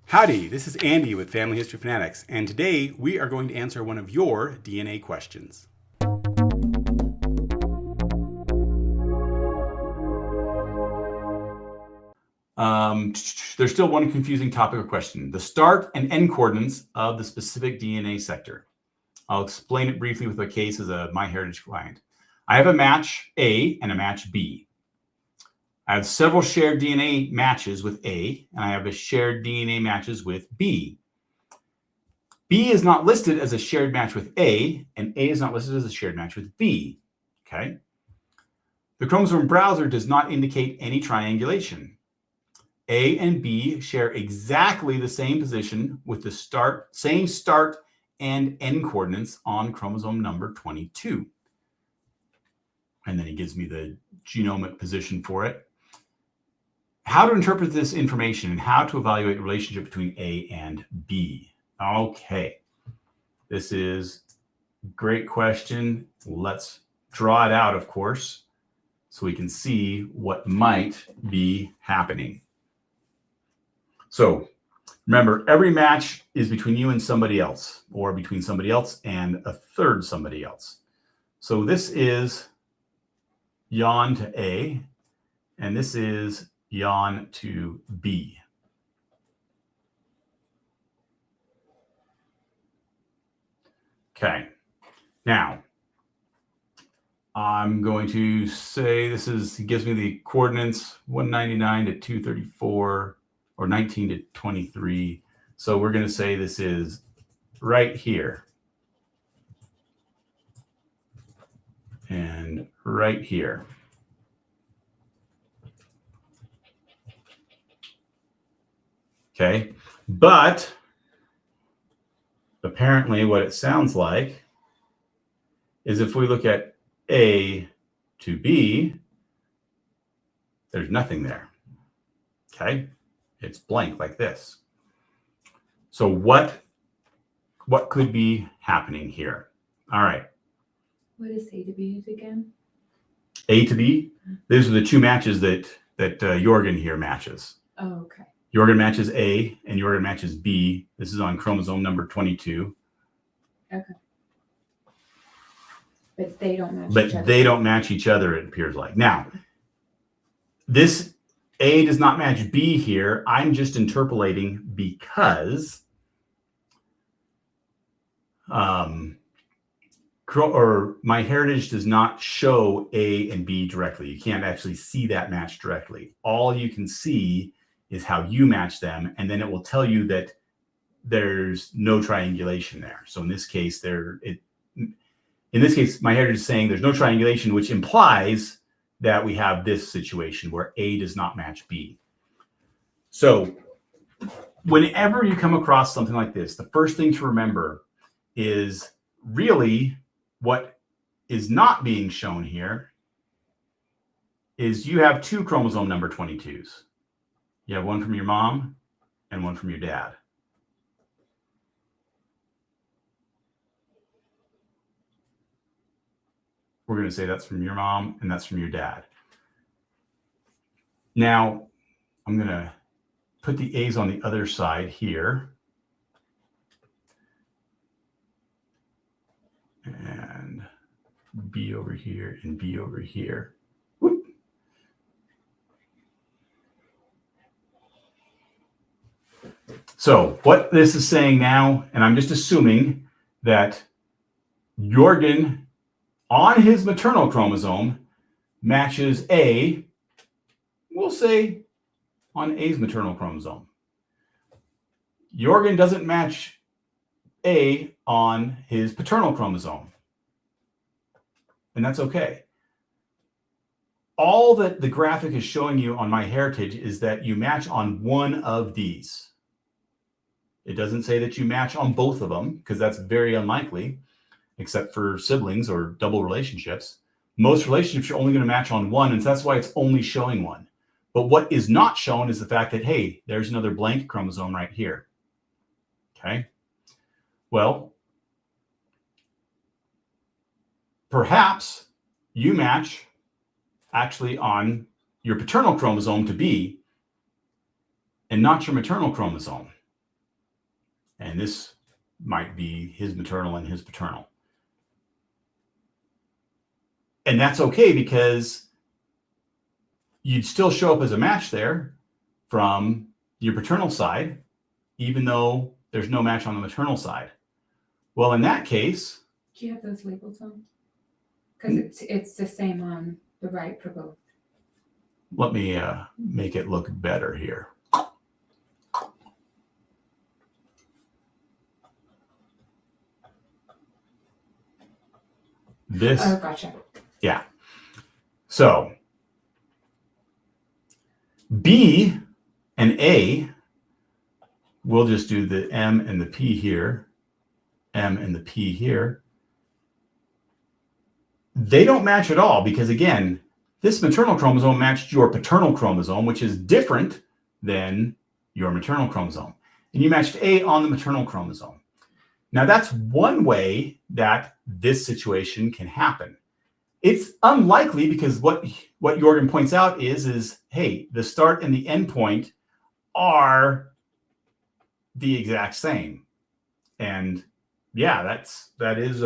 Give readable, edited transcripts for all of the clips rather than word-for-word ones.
Howdy, this is Andy with Family History Fanatics, and today we are going to answer one of your DNA questions. There's still one confusing topic or question: the start and end coordinates of the specific DNA sector. I'll explain it briefly with a case as a MyHeritage client. I have a match A and a match B. I have several shared DNA matches with A, and I have a shared DNA matches with B. B is not listed as a shared match with A, and A is not listed as a shared match with B. Okay. The chromosome browser does not indicate any triangulation. A and B share exactly the same position with the same start and end coordinates on chromosome number 22. And then he gives me the genomic position for it. How to interpret this information and how to evaluate the relationship between A and B. Okay, this is a great question. Let's draw it out, of course, so we can see what might be happening. So remember, every match is between you and somebody else, or between somebody else and a third somebody else. So this is Jan to A, and this is Jan to B. Okay, now I'm going to say he gives me the coordinates 199 to 234 or 19 to 23. So we're going to say this is right here and right here. Okay, but apparently what it sounds like is if we look at A to B, there's nothing there. Okay, it's blank like this. So what could be happening here? All right. What is A to B again? A to B, these are the two matches that Jorgen here matches. Oh, okay. Jorgen matches A and Jorgen matches B. This is on chromosome number 22. Okay. But they don't match each other. They don't match each other, it appears like. Now, this A does not match B here. I'm just interpolating because MyHeritage does not show A and B directly. You can't actually see that match directly. All you can see is how you match them, and then it will tell you that there's no triangulation there. So in this case, MyHeritage is saying there's no triangulation, which implies that we have this situation where A does not match B. So whenever you come across something like this, the first thing to remember is really what is not being shown here is you have two chromosome number 22s. You have one from your mom and one from your dad. We're going to say that's from your mom and that's from your dad. Now, I'm going to put the A's on the other side here. And B over here and B over here. Whoop. So what this is saying now, and I'm just assuming that Jorgen on his maternal chromosome matches A, we'll say on A's maternal chromosome. Jorgen doesn't match A on his paternal chromosome. And that's okay. All that the graphic is showing you on MyHeritage is that you match on one of these. It doesn't say that you match on both of them, because that's very unlikely, except for siblings or double relationships. Most relationships are only going to match on one, and so that's why it's only showing one. But what is not shown is the fact that, hey, there's another blank chromosome right here. Okay? Well, perhaps you match actually on your paternal chromosome to B and not your maternal chromosome. And this might be his maternal and his paternal. And that's okay because you'd still show up as a match there from your paternal side, even though there's no match on the maternal side. Well, in that case... Do you have those labels on? Because it's the same on the right for both. Let me make it look better here. This... Oh, gotcha. Yeah. So B and A, we'll just do the M and the P here, M and the P here. They don't match at all because, again, this maternal chromosome matched your paternal chromosome, which is different than your maternal chromosome. And you matched A on the maternal chromosome. Now, that's one way that this situation can happen. It's unlikely because what Jorgen points out is, hey, the start and the end point are the exact same. And yeah, that is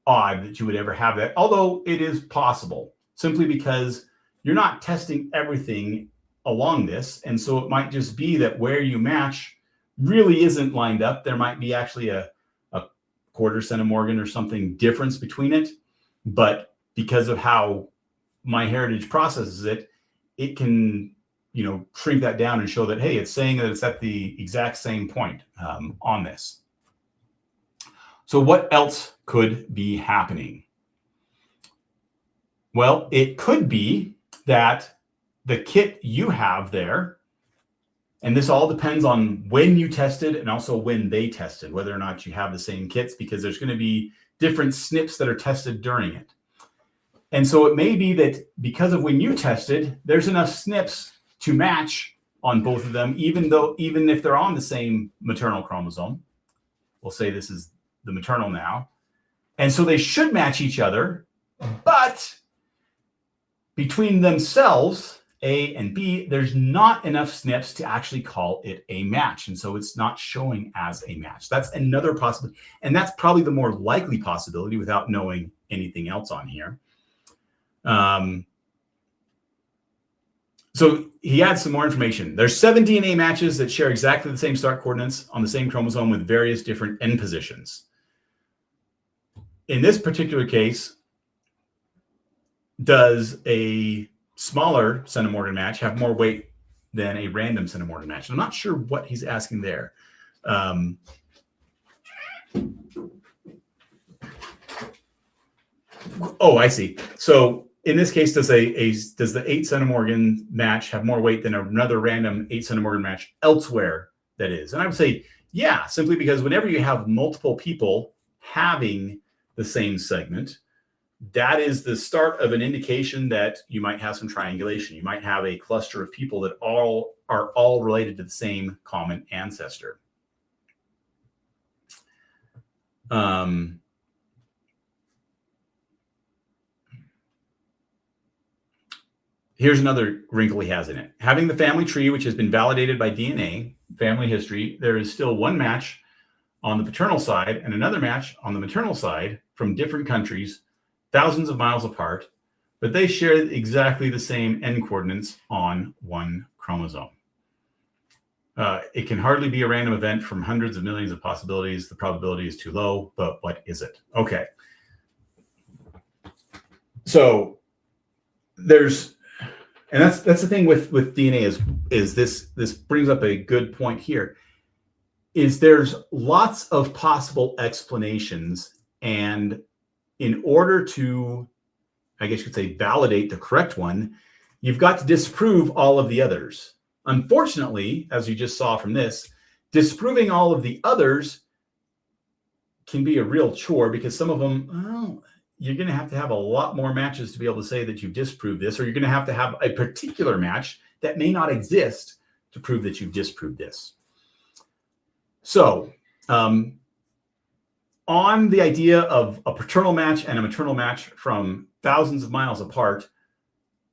odd that you would ever have that, although it is possible, simply because you're not testing everything along this. And so it might just be that where you match really isn't lined up. There might be actually a quarter centimorgan or something difference between it. But because of how MyHeritage processes it, it can, shrink that down and show that, hey, it's saying that it's at the exact same point on this. So what else could be happening? Well, it could be that the kit you have there, and this all depends on when you tested and also when they tested, whether or not you have the same kits, because there's going to be different SNPs that are tested during it. And so it may be that because of when you tested, there's enough SNPs to match on both of them, even if they're on the same maternal chromosome. We'll say this is the maternal now. And so they should match each other, but between themselves, A and B, there's not enough SNPs to actually call it a match. And so it's not showing as a match. That's another possibility. And that's probably the more likely possibility without knowing anything else on here. So he adds some more information. There's 7 DNA matches that share exactly the same start coordinates on the same chromosome with various different end positions. In this particular case, does a smaller centimorgan match have more weight than a random centimorgan match? I'm not sure what he's asking there. Oh, I see. So in this case, does the 8 centimorgan match have more weight than another random 8 centimorgan match elsewhere that is? And I would say, yeah, simply because whenever you have multiple people having the same segment, that is the start of an indication that you might have some triangulation. You might have a cluster of people that are all related to the same common ancestor. Here's another wrinkle he has in it. Having the family tree, which has been validated by DNA, family history, there is still one match on the paternal side and another match on the maternal side from different countries, thousands of miles apart, but they share exactly the same end coordinates on one chromosome. It can hardly be a random event from hundreds of millions of possibilities. The probability is too low, but what is it? Okay. So there's, and that's the thing with DNA is this brings up a good point here, is there's lots of possible explanations, and in order to, I guess you could say, validate the correct one, you've got to disprove all of the others. Unfortunately, as you just saw from this, disproving all of the others can be a real chore because some of them, well, you're going to have a lot more matches to be able to say that you've disproved this, or you're going to have a particular match that may not exist to prove that you've disproved this. So, on the idea of a paternal match and a maternal match from thousands of miles apart,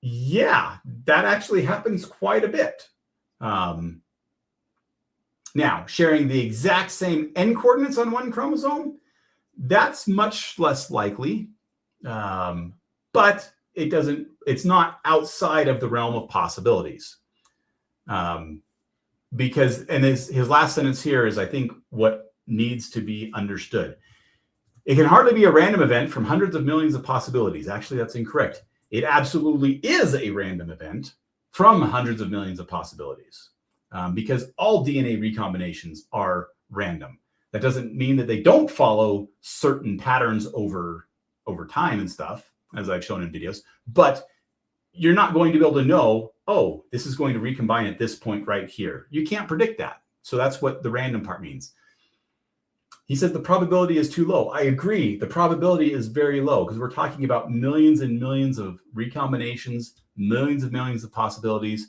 yeah, that actually happens quite a bit. Now, sharing the exact same N coordinates on one chromosome, that's much less likely, but it's not outside of the realm of possibilities. Because, and his last sentence here is, I think, what needs to be understood. It can hardly be a random event from hundreds of millions of possibilities. Actually, that's incorrect. It absolutely is a random event from hundreds of millions of possibilities, because all DNA recombinations are random. That doesn't mean that they don't follow certain patterns over time and stuff, as I've shown in videos, but you're not going to be able to know, oh, this is going to recombine at this point right here. You can't predict that. So that's what the random part means. He says the probability is too low. I agree. The probability is very low because we're talking about millions and millions of recombinations, millions of possibilities.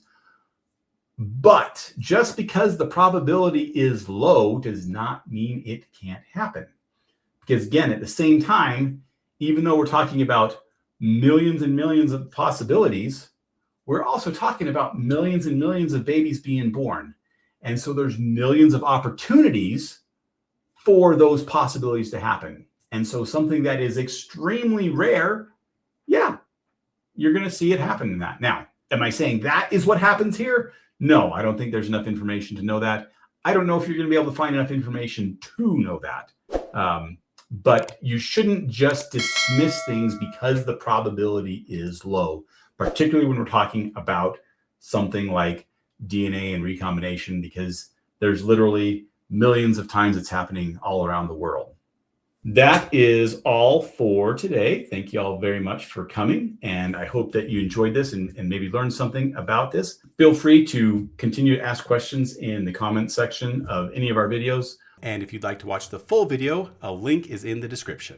But just because the probability is low does not mean it can't happen. Because again, at the same time, even though we're talking about millions and millions of possibilities, we're also talking about millions and millions of babies being born. And so there's millions of opportunities for those possibilities to happen. And so something that is extremely rare, yeah, you're going to see it happen in that. Now, am I saying that is what happens here? No, I don't think there's enough information to know that. I don't know if you're going to be able to find enough information to know that. But you shouldn't just dismiss things because the probability is low, particularly when we're talking about something like DNA and recombination, because there's literally millions of times it's happening all around the world. That is all for today. Thank you all very much for coming, and I hope that you enjoyed this and maybe learned something about this. Feel free to continue to ask questions in the comment section of any of our videos. And if you'd like to watch the full video, a link is in the description.